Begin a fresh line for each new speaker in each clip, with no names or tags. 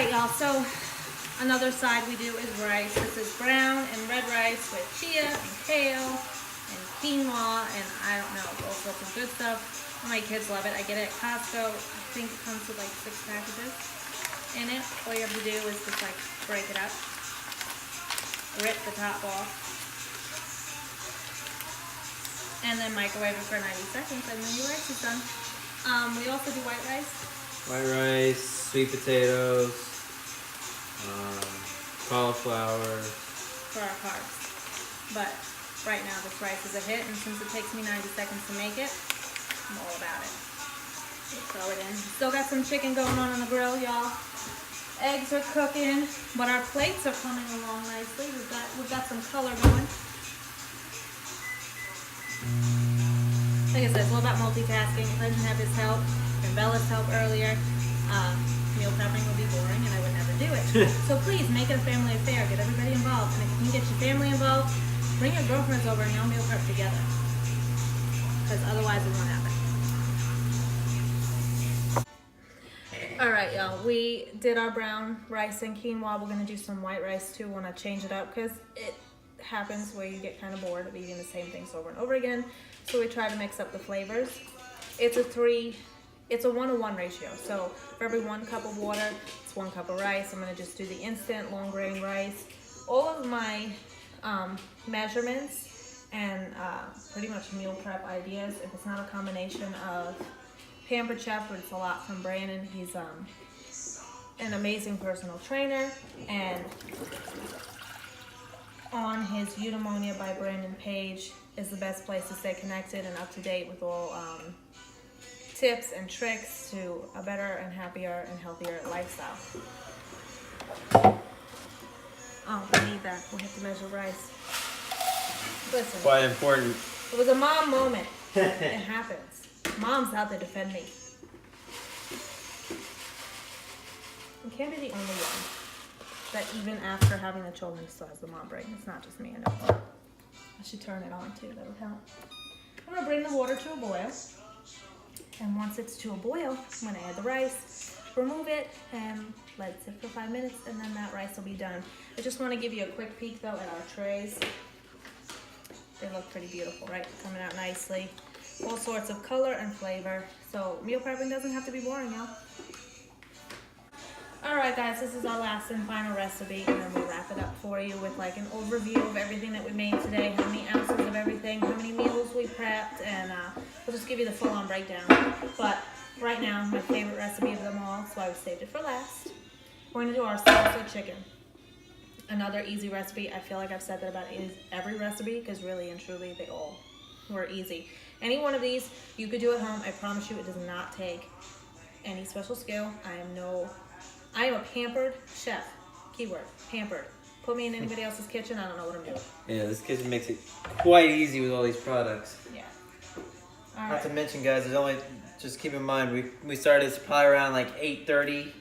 right, y'all, so another side we do is rice. This is brown and red rice with chia and kale and quinoa and I don't know, all sorts of good stuff. My kids love it. I get it at Costco. I think it comes with like 6 packages in it. All you have to do is just like break it up, rip the top off, and then microwave it for 90 seconds and then your rice is done. We also do white rice.
White rice, sweet potatoes, cauliflower.
For our carbs. But right now this rice is a hit, and since it takes me 90 seconds to make it, I'm all about it. Just throw it in. Still got some chicken going on the grill, y'all. Eggs are cooking, but our plates are coming along nicely. We've got some color going. Like I said, it's all about multitasking. If I didn't have his help and Bella's help earlier, meal prepping would be boring and I would never do it. So please make it a family affair. Get everybody involved. And if you can get your family involved, bring your girlfriends over and y'all meal prep together. Because otherwise it won't happen. Alright, y'all. We did our brown rice and quinoa. We're going to do some white rice too. Want to change it up because it happens where you get kind of bored of eating the same things over and over again. So we try to mix up the flavors. It's a 1-to-1 ratio. So for every 1 cup of water, it's 1 cup of rice. I'm gonna just do the instant long grain rice. All of my measurements and pretty much meal prep ideas, if it's not a combination of Pampered Chef, but it's a lot from Brandon. He's an amazing personal trainer, and on his Eudaimonia by Brandon page is the best place to stay connected and up to date with all tips and tricks to a better and happier and healthier lifestyle. Oh, we need that. We have to measure rice. Listen.
Quite important.
It was a mom moment. It happens. Mom's out to defend me. I can't be the only one that even after having the children still has the mom brain. It's not just me, I know. I should turn it on too, that would help. I'm gonna bring the water to a boil. And once it's to a boil, I'm gonna add the rice, remove it, and let it sit for 5 minutes, and then that rice will be done. I just wanna give you a quick peek though at our trays. They look pretty beautiful, right? Coming out nicely. All sorts of color and flavor. So meal prepping doesn't have to be boring, y'all. Alright guys, this is our last and final recipe, and then we'll wrap it up for you with like an overview of everything that we made today, how many ounces of everything, how many meals we prepped, and we'll just give you the full-on breakdown. But right now, my favorite recipe of them all, so I saved it for last. We're going to do our salsa chicken. Another easy recipe. I feel like I've said that about every recipe, because really and truly they all were easy. Any one of these you could do at home. I promise you it does not take any special skill. I am a pampered chef. Keyword, pampered. Put me in anybody else's kitchen, I don't know what I'm doing.
Yeah, this kitchen makes it quite easy with all these products.
Yeah.
Not to mention, guys, there's only, just keep in mind, we started this probably around like 8:30.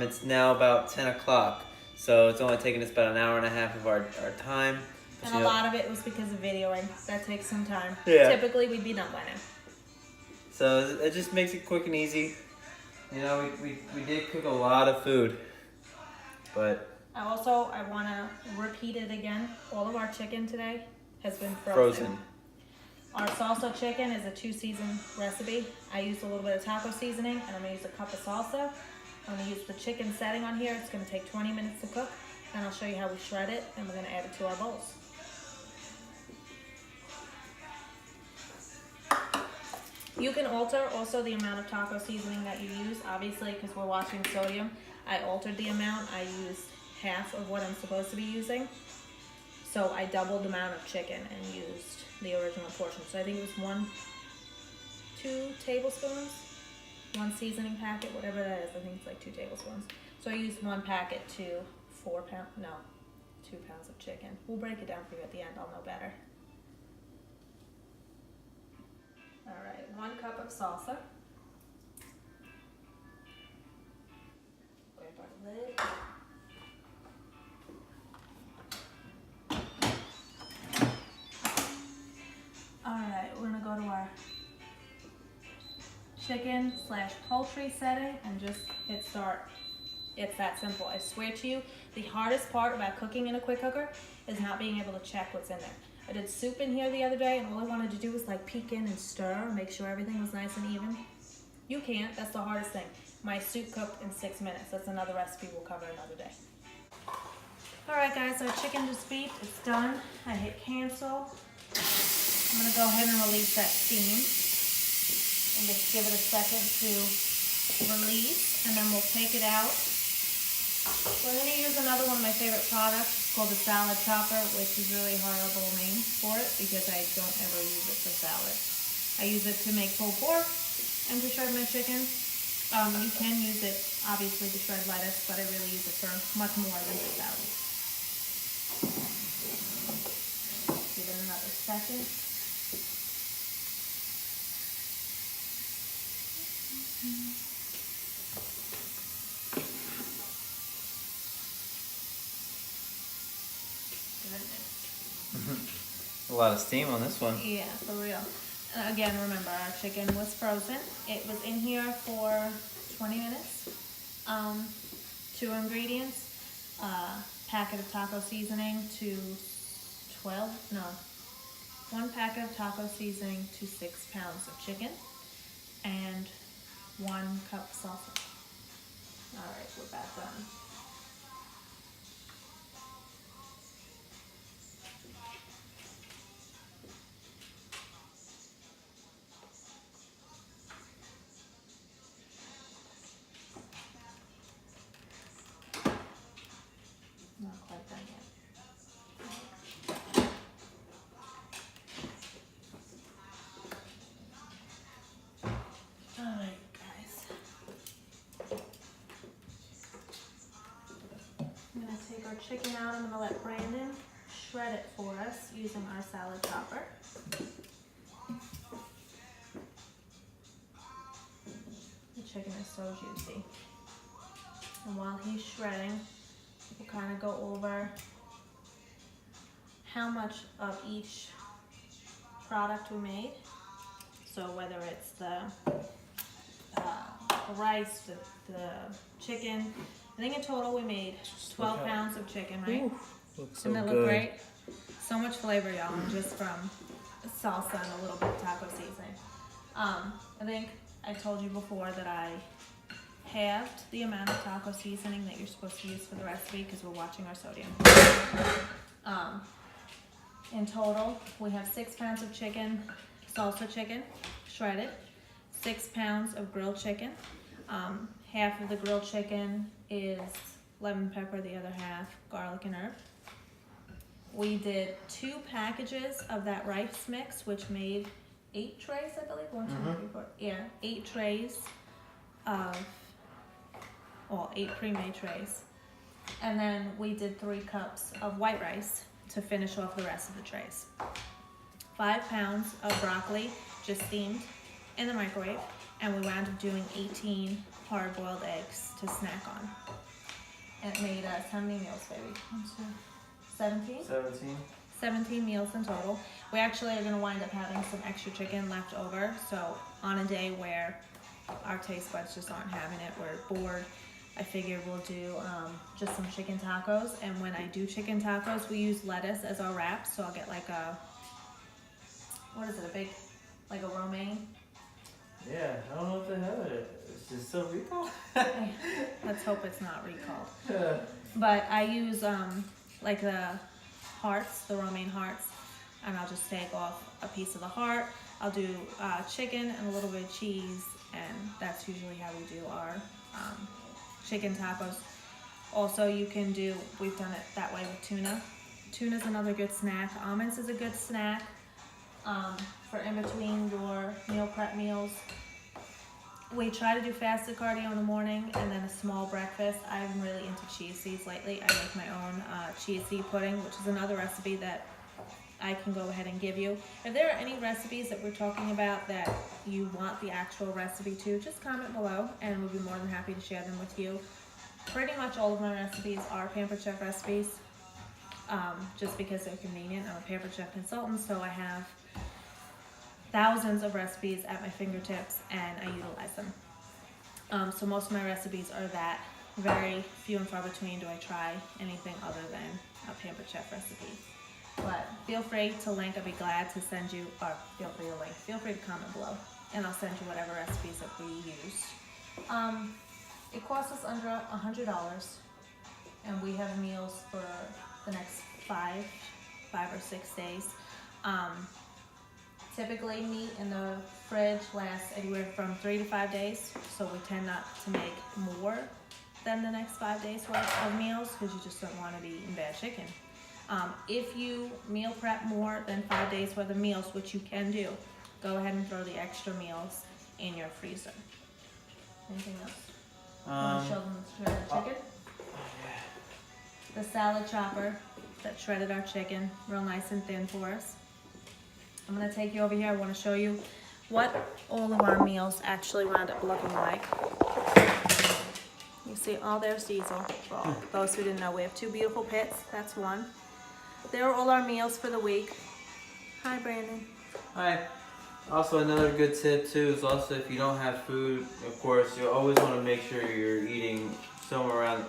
It's now about 10 o'clock. So it's only taking us about an hour and a half of our time.
And a lot of it was because of videoing. That takes some time.
Yeah.
Typically, we'd be done by now.
So it just makes it quick and easy. You know, we did cook a lot of food, but
I want to repeat it again. All of our chicken today has been frozen. Our salsa chicken is a 2-season recipe. I used a little bit of taco seasoning, and I'm going to use a cup of salsa. I'm going to use the chicken setting on here. It's going to take 20 minutes to cook, and I'll show you how we shred it, and we're going to add it to our bowls. You can alter also the amount of taco seasoning that you use, obviously, because we're watching sodium. I altered the amount. I used half of what I'm supposed to be using. So I doubled the amount of chicken and used the original portion. So I think it was 2 tablespoons, 1 seasoning packet, whatever that is. I think it's like 2 tablespoons. So I used 1 packet to 2 pounds of chicken. We'll break it down for you at the end. I'll know better. All right, 1 cup of salsa. Grab our lid. All right, we're gonna go to our chicken/poultry setting and just hit start. It's that simple. I swear to you, the hardest part about cooking in a quick cooker is not being able to check what's in there. I did soup in here the other day, and all I wanted to do was like peek in and stir, make sure everything was nice and even. You can't. That's the hardest thing. My soup cooked in 6 minutes. That's another recipe we'll cover another day. Alright guys, our chicken just beeped. It's done. I hit cancel. I'm going to go ahead and release that steam. And just give it a second to release. And then we'll take it out. We're going to use another one of my favorite products. It's called the salad chopper, which is really a horrible name for it because I don't ever use it for salad. I use it to make pulled pork and to shred my chicken. You can use it, obviously, to shred lettuce, but I really use it for much more than just salad. Give it another second.
A lot of steam on this one.
Yeah, for real. Again, remember, our chicken was frozen. It was in here for 20 minutes. 2 ingredients, packet of taco seasoning to 1 packet of taco seasoning to 6 pounds of chicken, and 1 cup of salsa. All right, we're about done. Not quite done yet. All right, guys. I'm gonna take our chicken out. I'm gonna let Brandon shred it for us using our salad chopper. The chicken is so juicy. And while he's shredding, we'll kind of go over how much of each product we made. So whether it's the rice, the chicken, I think in total we made 12 pounds of chicken, right?
Looks so
Doesn't that look great? So much flavor, y'all, just from salsa and a little bit of taco seasoning. I think I told you before that I halved the amount of taco seasoning that you're supposed to use for the recipe because we're watching our sodium. In total, we have 6 pounds of chicken, salsa chicken, shredded, 6 pounds of grilled chicken. Half of the grilled chicken is lemon pepper, the other half garlic and herb. We did 2 packages of that rice mix, which made 8 trays, I believe. 1, 2, 3, 4. Yeah, 8 trays of, well, 8 pre-made trays. And then we did 3 cups of white rice to finish off the rest of the trays. 5 pounds of broccoli, just steamed in the microwave. And we wound up doing 18 hard-boiled eggs to snack on. And it made us, how many meals, baby? 1, 2, 17? 17 meals in total. We actually are going to wind up having some extra chicken left over. So on a day where our taste buds just aren't having it, we're bored, I figured we'll do just some chicken tacos. And when I do chicken tacos, we use lettuce as our wrap. So I'll get like a, what is it, a big, like a romaine?
Yeah, I don't know if they have it. Is it still recalled?
Let's hope it's not recalled. But I use like the hearts, the romaine hearts, and I'll just take off a piece of the heart. I'll do chicken and a little bit of cheese, and that's usually how we do our chicken tacos. Also, you can do, we've done it that way with tuna. Tuna's another good snack. Almonds is a good snack for in between your meal prep meals. We try to do fasted cardio in the morning and then a small breakfast. I'm really into chia seeds lately. I make my own chia seed pudding, which is another recipe that I can go ahead and give you. If there are any recipes that we're talking about that you want the actual recipe to, just comment below and we'll be more than happy to share them with you. Pretty much all of my recipes are Pampered Chef recipes, just because they're convenient. I'm a Pampered Chef consultant, so I have thousands of recipes at my fingertips and I utilize them. So most of my recipes are that very few and far between do I try anything other than a Pampered Chef recipe. But feel free to link. I'd be glad to send you, or feel free to comment below, and I'll send you whatever recipes that we use. It costs us under $100, and we have meals for the next five or 6 days. Typically, meat in the fridge lasts anywhere from 3 to 5 days, so we tend not to make more than the next 5 days worth of meals because you just don't want to be eating bad chicken. If you meal prep more than 5 days worth of meals, which you can do, go ahead and throw the extra meals in your freezer. Anything else? Want to show them the shredded chicken? The salad chopper that shredded our chicken real nice and thin for us. I'm going to take you over here. I want to show you what all of our meals actually wound up looking like. You see, there's Diesel. For those who didn't know, we have 2 beautiful pits. That's one. There are all our meals for the week. Hi, Brandon.
Hi. Also, another good tip too is also if you don't have food, of course, you always want to make sure you're eating somewhere around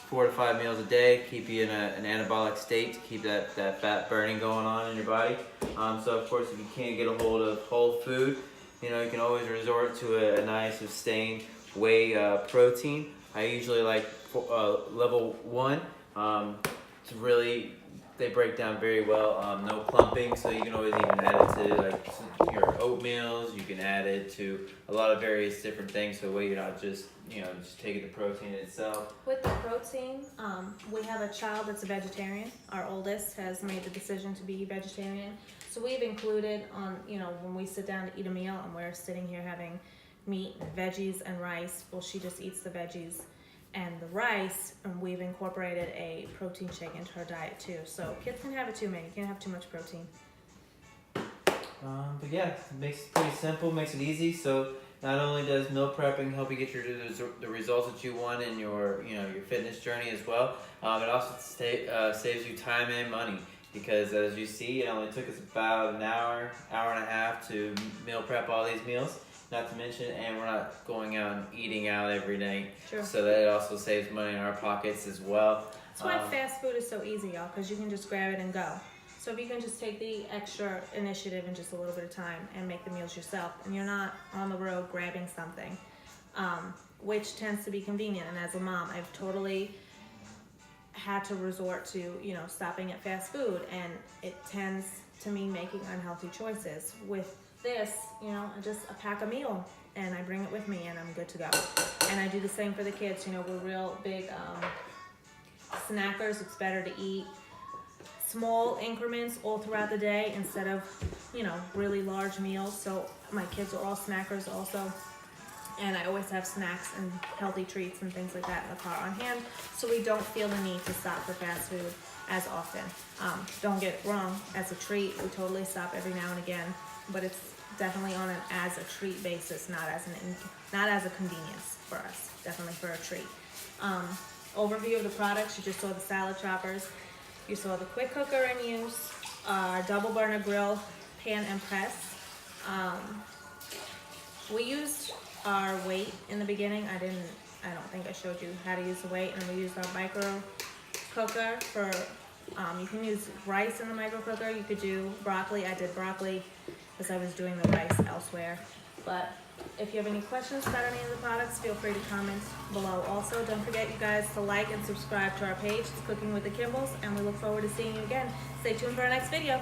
4 to 5 meals a day. Keep you in an anabolic state to keep that fat burning going on in your body. So of course, if you can't get a hold of whole food, you can always resort to a nice sustained whey protein. I usually like level 1. To really, they break down very well. No clumping, so you can always even add it to like your oatmeals. You can add it to a lot of various different things. So you're not just just taking the protein itself.
With the protein, we have a child that's a vegetarian. Our oldest has made the decision to be vegetarian. So we've included on when we sit down to eat a meal and we're sitting here having meat, veggies, and rice. Well, she just eats the veggies and the rice, and we've incorporated a protein shake into her diet too. So kids can have it too, man. You can't have too much protein.
But yeah, it makes it pretty simple, makes it easy. So not only does meal prepping help you get the results that you want in your your fitness journey as well, it also saves you time and money. Because as you see, it only took us about an hour and a half to meal prep all these meals. Not to mention, and we're not going out and eating out every night.
Sure.
So that it also saves money in our pockets as well.
That's why fast food is so easy, y'all, because you can just grab it and go. So if you can just take the extra initiative in just a little bit of time and make the meals yourself, and you're not on the road grabbing something, which tends to be convenient. And as a mom, I've totally had to resort to, stopping at fast food, and it tends to me making unhealthy choices. With this, just a pack a meal, and I bring it with me, and I'm good to go. And I do the same for the kids. We're real big snackers. It's better to eat small increments all throughout the day instead of, really large meals. So my kids are all snackers also. And I always have snacks and healthy treats and things like that in the car on hand, so we don't feel the need to stop for fast food as often. Don't get it wrong, as a treat, we totally stop every now and again, but it's definitely on an as a treat basis, not as a convenience for us, definitely for a treat. Overview of the products, you just saw the salad choppers, you saw the quick cooker in use, our double burner grill, pan and press. We used our weight in the beginning. I don't think I showed you how to use the weight, and we used our micro cooker for, you can use rice in the micro cooker. You could do broccoli. I did broccoli because I was doing the rice elsewhere. But if you have any questions about any of the products, feel free to comment below. Also, don't forget, you guys, to like and subscribe to our page. It's Cooking with the Kimballs, and we look forward to seeing you again. Stay tuned for our next video.